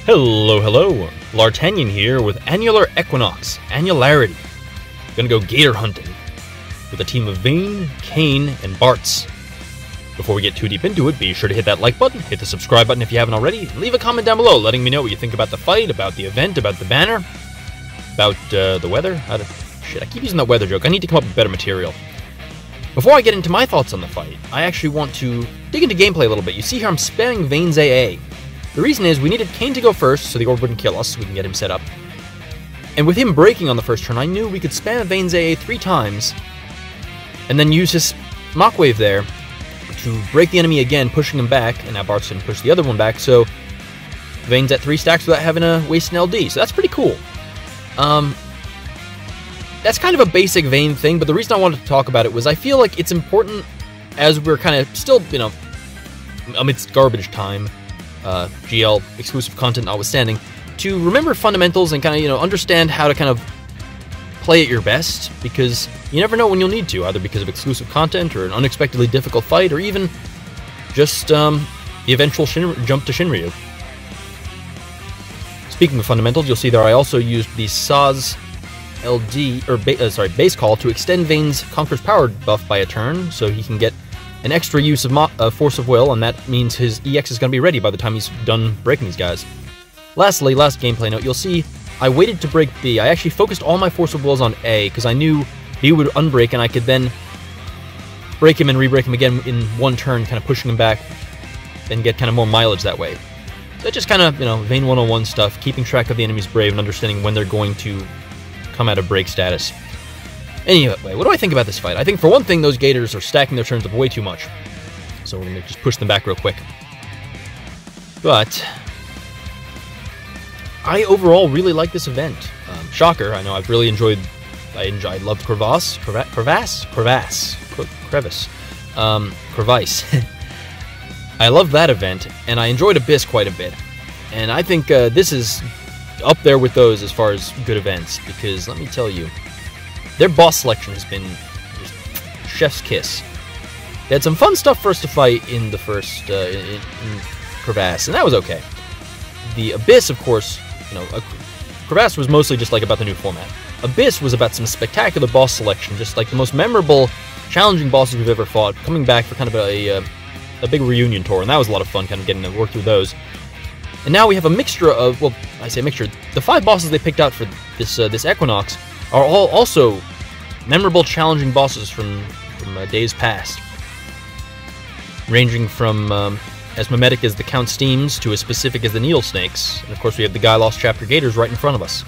Hello, hello. Bl'Artagnan here with Annular Equinox, Annularity. Gonna go gator hunting with a team of Vane, Kane, and Bartz. Before we get too deep into it, be sure to hit that like button, hit the subscribe button if you haven't already, and leave a comment down below letting me know what you think about the fight, about the event, about the banner, about the weather. Shit, I keep using that weather joke. I need to come up with better material. Before I get into my thoughts on the fight, I actually want to dig into gameplay a little bit. You see here I'm spamming Vane's AA. The reason is we needed Kane to go first so the orb wouldn't kill us, so we can get him set up. And with him breaking on the first turn, I knew we could spam Vane's AA 3 times and then use his Mach-Wave there to break the enemy again, pushing him back, and now Bart's going to push the other one back, so Vane's at 3 stacks without having to waste an LD, so that's pretty cool. That's kind of a basic Vane thing, but the reason I wanted to talk about it was I feel like it's important, as we're kind of still, amidst garbage time, GL exclusive content notwithstanding, to remember fundamentals and kind of, understand how to kind of play at your best, because you never know when you'll need to, either because of exclusive content or an unexpectedly difficult fight, or even just the eventual jump to Shinryu. Speaking of fundamentals, you'll see there I also used the Saz LD, or base call to extend Vane's Conqueror's Power buff by a turn, so he can get an extra use of Force of Will, and that means his EX is going to be ready by the time he's done breaking these guys. Lastly, last gameplay note, you'll see I waited to break B. I actually focused all my Force of Wills on A, because I knew B would unbreak, and I could then break him and re-break him again in one turn, kind of pushing him back, and get kind of more mileage that way. So just kind of, Vane 101 stuff, keeping track of the enemy's brave and understanding when they're going to come out of break status. Anyway, what do I think about this fight? I think, for one thing, those Gators are stacking their turns up way too much. So we're going to just push them back real quick. But I overall really like this event. Shocker, I know I've really enjoyed... I loved Crevice. I love that event, and I enjoyed Abyss quite a bit. And I think this is up there with those as far as good events, because let me tell you, their boss selection has been just chef's kiss. They had some fun stuff for us to fight in the first, in Crevasse, and that was okay. The Abyss, of course, Crevasse was mostly just like about the new format. Abyss was about some spectacular boss selection, just like the most memorable, challenging bosses we've ever fought, coming back for kind of a big reunion tour, and that was a lot of fun, kind of getting to work through those. And now we have a mixture of, well, I say mixture, the 5 bosses they picked out for this Equinox are all also memorable, challenging bosses from days past. Ranging from as mimetic as the Count Steams to as specific as the Needle Snakes. And of course we have the Guy Lost Chapter Gators right in front of us.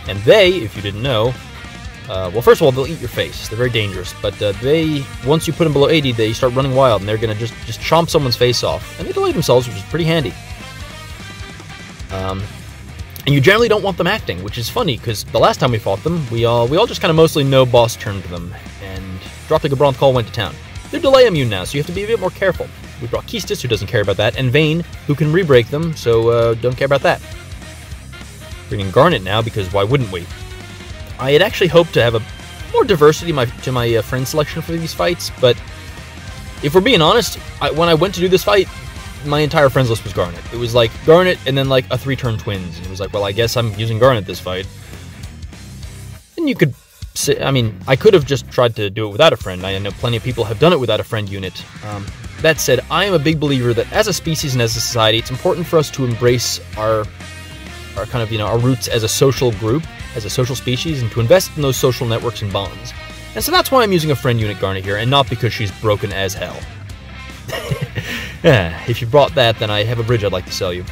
And they, if you didn't know, well, first of all, they'll eat your face. They're very dangerous, but they, once you put them below 80, they start running wild, and they're going to just chomp someone's face off. And they delay themselves, which is pretty handy. And you generally don't want them acting, which is funny, because the last time we fought them, we all just kind of mostly no-boss turned them, and dropped a Gabronth Call, went to town. They're delay immune now, so you have to be a bit more careful. We brought Keistis, who doesn't care about that, and Vane, who can re-break them, so don't care about that. Bringing Garnet now, because why wouldn't we? I had actually hoped to have a more diversity to my friend selection for these fights, but if we're being honest, when I went to do this fight, my entire friends list was Garnet. It was like Garnet and then like a 3-turn Twins. And it was like, well, I guess I'm using Garnet this fight. And you could say, I could have just tried to do it without a friend. I know plenty of people have done it without a friend unit. That said, I am a big believer that as a species and as a society, it's important for us to embrace our kind of, our roots as a social group, as a social species, and to invest in those social networks and bonds. And so that's why I'm using a friend unit Garnet here, and not because she's broken as hell. Yeah, if you brought that, then I have a bridge I'd like to sell you.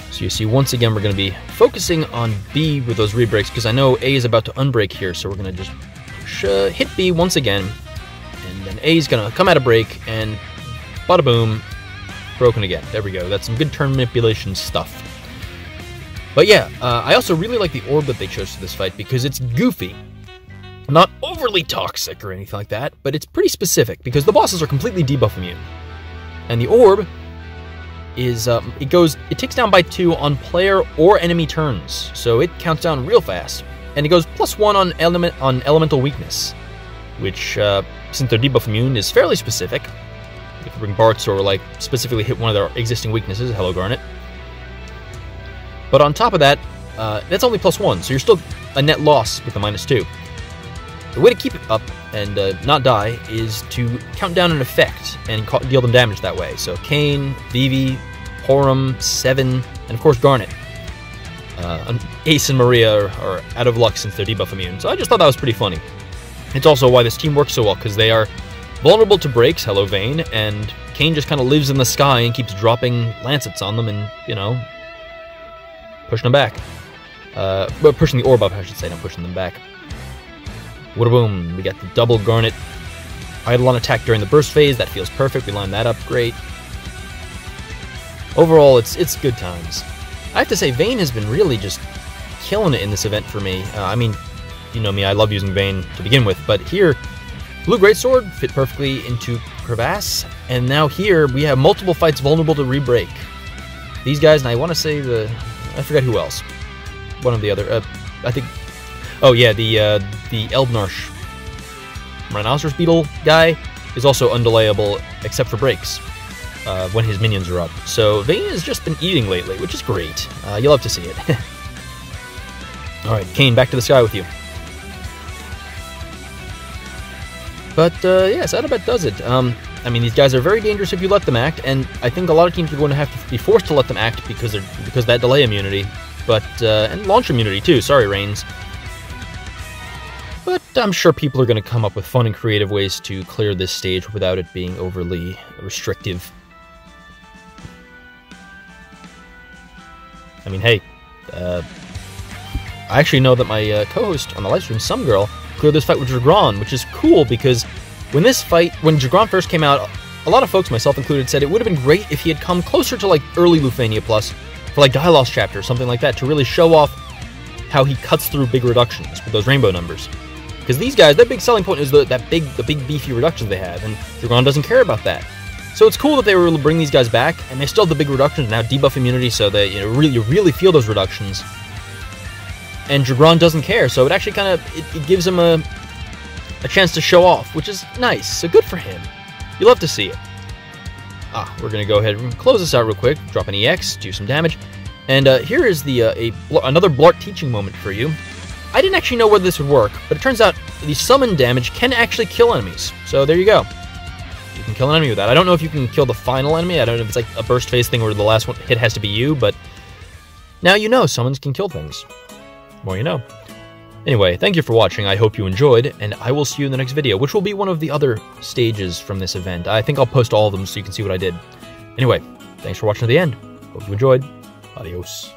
So you see, once again, we're going to be focusing on B with those re-breaks, because I know A is about to unbreak here, so we're going to just hit B once again, and then A is going to come out of break, and bada boom, broken again. There we go. That's some good turn manipulation stuff. But yeah, I also really like the orb that they chose for this fight, because it's goofy. Not overly toxic or anything like that, but it's pretty specific, because the bosses are completely debuff immune. And the orb is, it ticks down by 2 on player or enemy turns, so it counts down real fast. And it goes +1 on elemental weakness, which, since they're debuff immune, is fairly specific. If we bring Bartz or, specifically hit one of their existing weaknesses, hello Garnet, But on top of that, that's only +1, so you're still a net loss with the -2. The way to keep it up and not die is to count down an effect and deal them damage that way. So Kain, Vivi, Horum, Seven, and of course Garnet. Ace and Maria are out of luck since they're debuff immune, so I just thought that was pretty funny. It's also why this team works so well, because they are vulnerable to breaks, hello Vayne, and Kain just kind of lives in the sky and keeps dropping lancets on them and, you know, pushing them back. But pushing the orb up, I should say, not pushing them back. Wada-boom, we got the double Garnet Eidolon attack during the burst phase, that feels perfect, we lined that up great. Overall, it's good times. I have to say, Vayne has been really just killing it in this event for me. I mean, you know me, I love using Vayne to begin with, but here, Blue Greatsword fit perfectly into Crevasse, and now here we have multiple fights vulnerable to re-break. These guys, and I want to say I forget who else. One of the other, I think, oh yeah, the Eldnarsh Rhinoceros Beetle guy is also undelayable except for breaks when his minions are up. So Vayne has just been eating lately, which is great. You'll love to see it. Alright, Kain, back to the sky with you. But, yes, that about does it. I mean, these guys are very dangerous if you let them act, and I think a lot of teams are going to have to be forced to let them act because of that delay immunity. But, and launch immunity too, sorry Reigns. But I'm sure people are going to come up with fun and creative ways to clear this stage without it being overly restrictive. I mean, hey, I actually know that my co-host on the livestream, Some Girl, cleared this fight with Dragron, which is cool because when Dragron first came out, a lot of folks, myself included, said it would have been great if he had come closer to like early Lufania Plus for like Dielos chapter or something like that to really show off how he cuts through big reductions with those rainbow numbers. Because these guys, their big selling point is the big beefy reductions they have, and Dragron doesn't care about that. So it's cool that they were able to bring these guys back, and they still have the big reductions now, debuff immunity, so that you really feel those reductions. And Dragron doesn't care, so it actually kind of it gives him a chance to show off, which is nice. So good for him. You love to see it. We're gonna go ahead and close this out real quick. Drop an EX, do some damage, and here is the another Bl'Art teaching moment for you. I didn't actually know whether this would work, but it turns out the summon damage can actually kill enemies. So there you go. You can kill an enemy with that. I don't know if you can kill the final enemy. I don't know if it's like a burst phase thing where the last one hit has to be you, but now you know summons can kill things. More you know. Anyway, thank you for watching. I hope you enjoyed, and I will see you in the next video, which will be one of the other stages from this event. I think I'll post all of them so you can see what I did. Anyway, thanks for watching to the end. Hope you enjoyed. Adios.